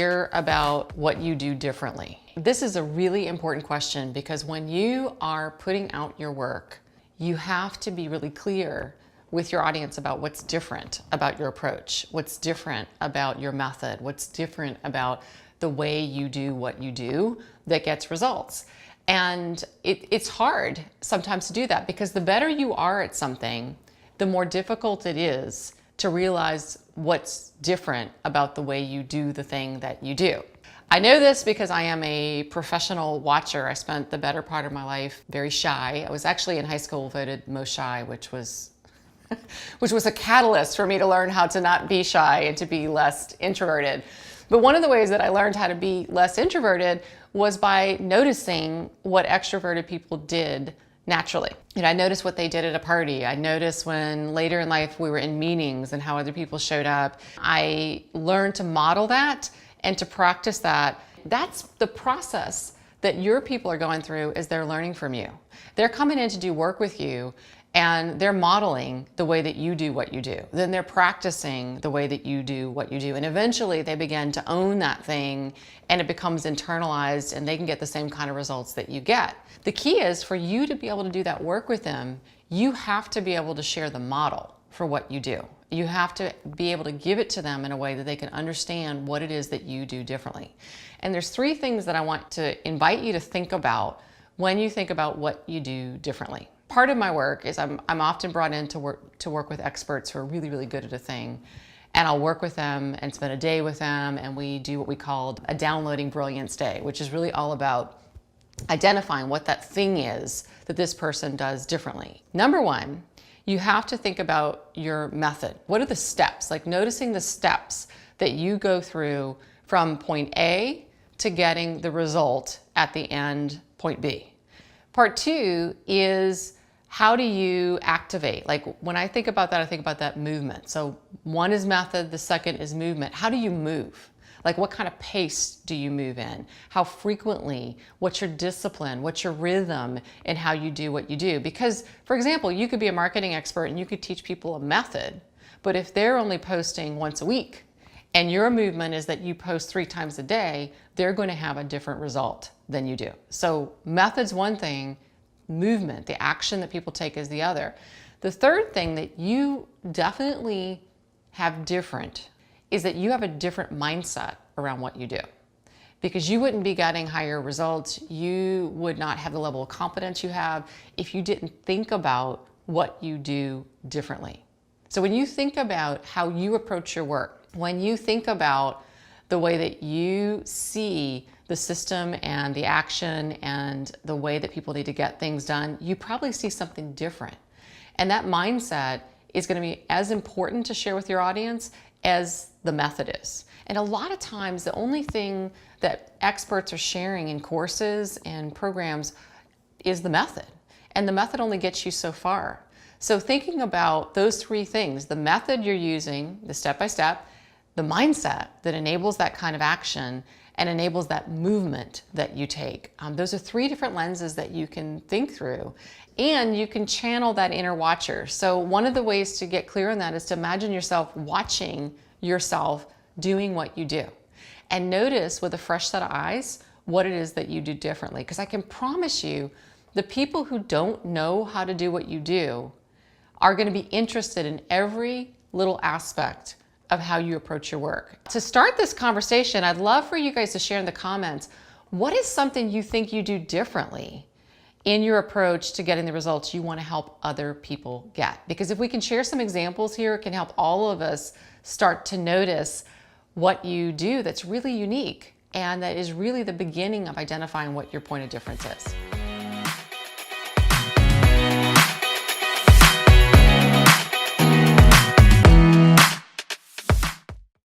clear about what you do differently? This is a really important question because when you are putting out your work, you have to be really clear with your audience about what's different about your approach, what's different about your method, what's different about the way you do what you do that gets results. And it's hard sometimes to do that because the better you are at something, the more difficult it is to realize what's different about the way you do the thing that you do. I know this because I am a professional watcher. I spent the better part of my life very shy. I was actually in high school voted most shy, which was a catalyst for me to learn how to not be shy and to be less introverted. But one of the ways that I learned how to be less introverted was by noticing what extroverted people did naturally. I noticed what they did at a party. I noticed when later in life we were in meetings and how other people showed up. I learned to model that and to practice that. That's the process that your people are going through as they're learning from you. They're coming in to do work with you and they're modeling the way that you do what you do. Then they're practicing the way that you do what you do. And eventually they begin to own that thing and it becomes internalized and they can get the same kind of results that you get. The key is for you to be able to do that work with them, you have to be able to share the model for what you do. You have to be able to give it to them in a way that they can understand what it is that you do differently. And there's three things that I want to invite you to think about when you think about what you do differently. Part of my work is I'm often brought in to work with experts who are really, really good at a thing. And I'll work with them and spend a day with them and we do what we call a downloading brilliance day, which is really all about identifying what that thing is that this person does differently. Number one, you have to think about your method. What are the steps? Like noticing the steps that you go through from point A to getting the result at the end, point B. Part two is how do you activate? Like when I think about that, I think about that movement. So one is method, the second is movement. How do you move? Like what kind of pace do you move in? How frequently? What's your discipline? What's your rhythm in how you do what you do? Because, for example, you could be a marketing expert and you could teach people a method, but if they're only posting once a week and your movement is that you post 3 times a day, they're going to have a different result than you do. So method's one thing, movement, the action that people take is the other. The third thing that you definitely have different is that you have a different mindset around what you do. Because you wouldn't be getting higher results, you would not have the level of competence you have if you didn't think about what you do differently. So when you think about how you approach your work, when you think about the way that you see the system and the action and the way that people need to get things done, you probably see something different. And that mindset is going to be as important to share with your audience as the method is. And a lot of times the only thing that experts are sharing in courses and programs is the method. And the method only gets you so far. So thinking about those three things, the method you're using, the step-by-step, the mindset that enables that kind of action and enables that movement that you take. Those are three different lenses that you can think through. And you can channel that inner watcher. So one of the ways to get clear on that is to imagine yourself watching yourself doing what you do. And notice with a fresh set of eyes what it is that you do differently. Because I can promise you, the people who don't know how to do what you do are going to be interested in every little aspect of how you approach your work. To start this conversation, I'd love for you guys to share in the comments, what is something you think you do differently in your approach to getting the results you want to help other people get? Because if we can share some examples here, it can help all of us start to notice what you do that's really unique and that is really the beginning of identifying what your point of difference is.